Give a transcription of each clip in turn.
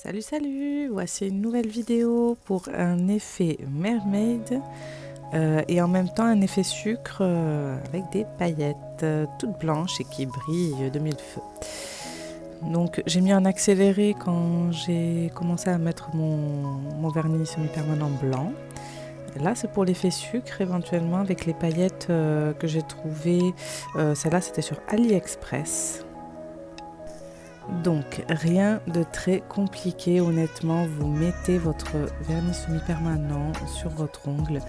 Salut salut, voici une nouvelle vidéo pour un effet mermaid et en même temps un effet sucre avec des paillettes toutes blanches et qui brillent de mille feux. Donc j'ai mis en accéléré quand j'ai commencé à mettre mon vernis semi-permanent blanc. Et là c'est pour l'effet sucre éventuellement avec les paillettes que j'ai trouvées. Celle-là c'était sur AliExpress. Donc rien de très compliqué, honnêtement, vous mettez votre vernis semi-permanent sur votre ongle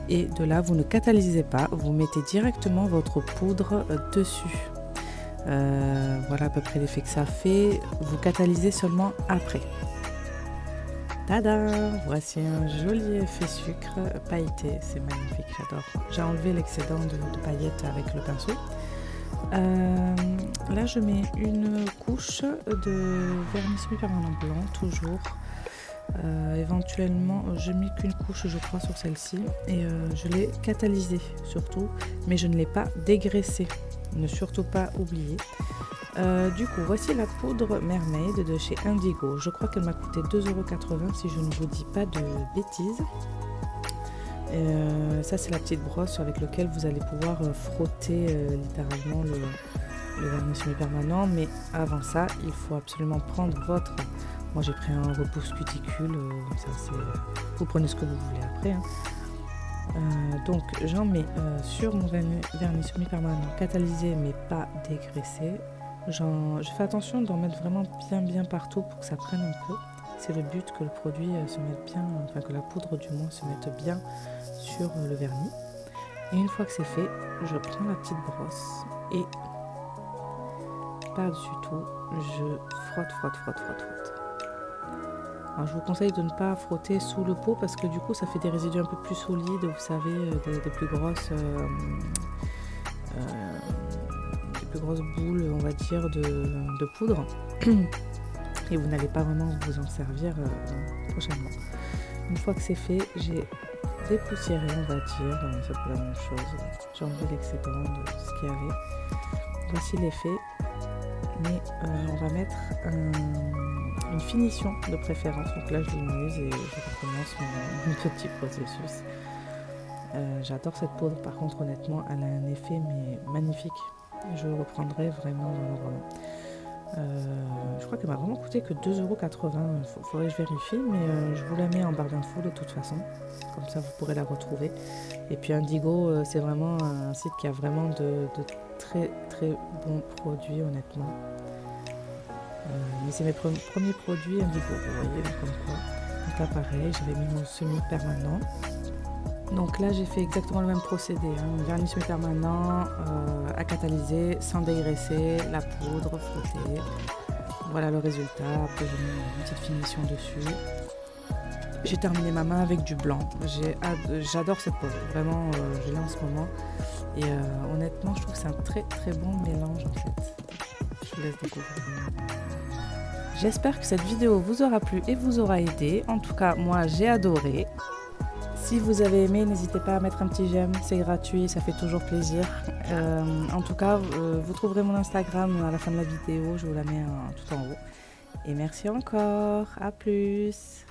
et de là vous ne catalysez pas, vous mettez directement votre poudre dessus. Voilà à peu près l'effet que ça fait, vous catalysez seulement après. Tada! Voici un joli effet sucre pailleté, c'est magnifique, j'adore. J'ai enlevé l'excédent de paillettes avec le pinceau. Là je mets une couche de vernis semi-permanent blanc toujours. Éventuellement j'ai mis qu'une couche je crois sur celle-ci et je l'ai catalysée surtout, mais je ne l'ai pas dégraissée, ne surtout pas oublier. Du coup voici la poudre mermaid de chez Indigo, je crois qu'elle m'a coûté 2,80 € si je ne vous dis pas de bêtises. Ça c'est la petite brosse avec laquelle vous allez pouvoir frotter littéralement le vernis semi-permanent, mais avant ça il faut absolument prendre votre, moi j'ai pris un repousse cuticule, ça c'est, vous prenez ce que vous voulez après hein. Donc j'en mets sur mon vernis semi-permanent catalysé mais pas dégraissé. Je fais attention d'en mettre vraiment bien partout pour que ça prenne un peu. C'est le but, que le produit se mette bien, enfin que la poudre du moins se mette bien sur le vernis. Et une fois que c'est fait, je prends la petite brosse et par-dessus tout, je frotte. Alors je vous conseille de ne pas frotter sous le pot parce que du coup ça fait des résidus un peu plus solides, vous savez, des plus grosses boules, on va dire, de poudre. Et vous n'allez pas vraiment vous en servir prochainement. Une fois que c'est fait, j'ai dépoussiéré, on va dire, c'est pas la même chose, j'ai enlevé l'excédent de ce qu'il y avait. Voici l'effet, mais on va mettre une finition de préférence, donc là je l'immunise et je recommence mon petit processus. J'adore cette poudre, par contre honnêtement elle a un effet mais magnifique, je le reprendrai vraiment. Je crois qu'elle m'a vraiment coûté que 2,80 €, faudrait que je vérifie, mais je vous la mets en barre d'infos de toute façon, comme ça vous pourrez la retrouver. Et puis Indigo, c'est vraiment un site qui a vraiment de très bons produits honnêtement. Mais c'est mes premiers produits Indigo, vous voyez, comme quoi. Donc là pareil, j'avais mis mon semi-permanent. Donc là j'ai fait exactement le même procédé, hein. Vernis semi-permanent à catalyser sans dégraisser, la poudre frottée. Voilà le résultat, après j'ai mis une petite finition dessus. J'ai terminé ma main avec du blanc, j'adore cette poudre, vraiment je l'ai en ce moment. Et honnêtement je trouve que c'est un très bon mélange en fait. Je vous laisse découvrir. J'espère que cette vidéo vous aura plu et vous aura aidé, en tout cas moi j'ai adoré. Si vous avez aimé, n'hésitez pas à mettre un petit j'aime, c'est gratuit, ça fait toujours plaisir. En tout cas, vous trouverez mon Instagram à la fin de la vidéo, je vous la mets tout en haut. Et merci encore, à plus!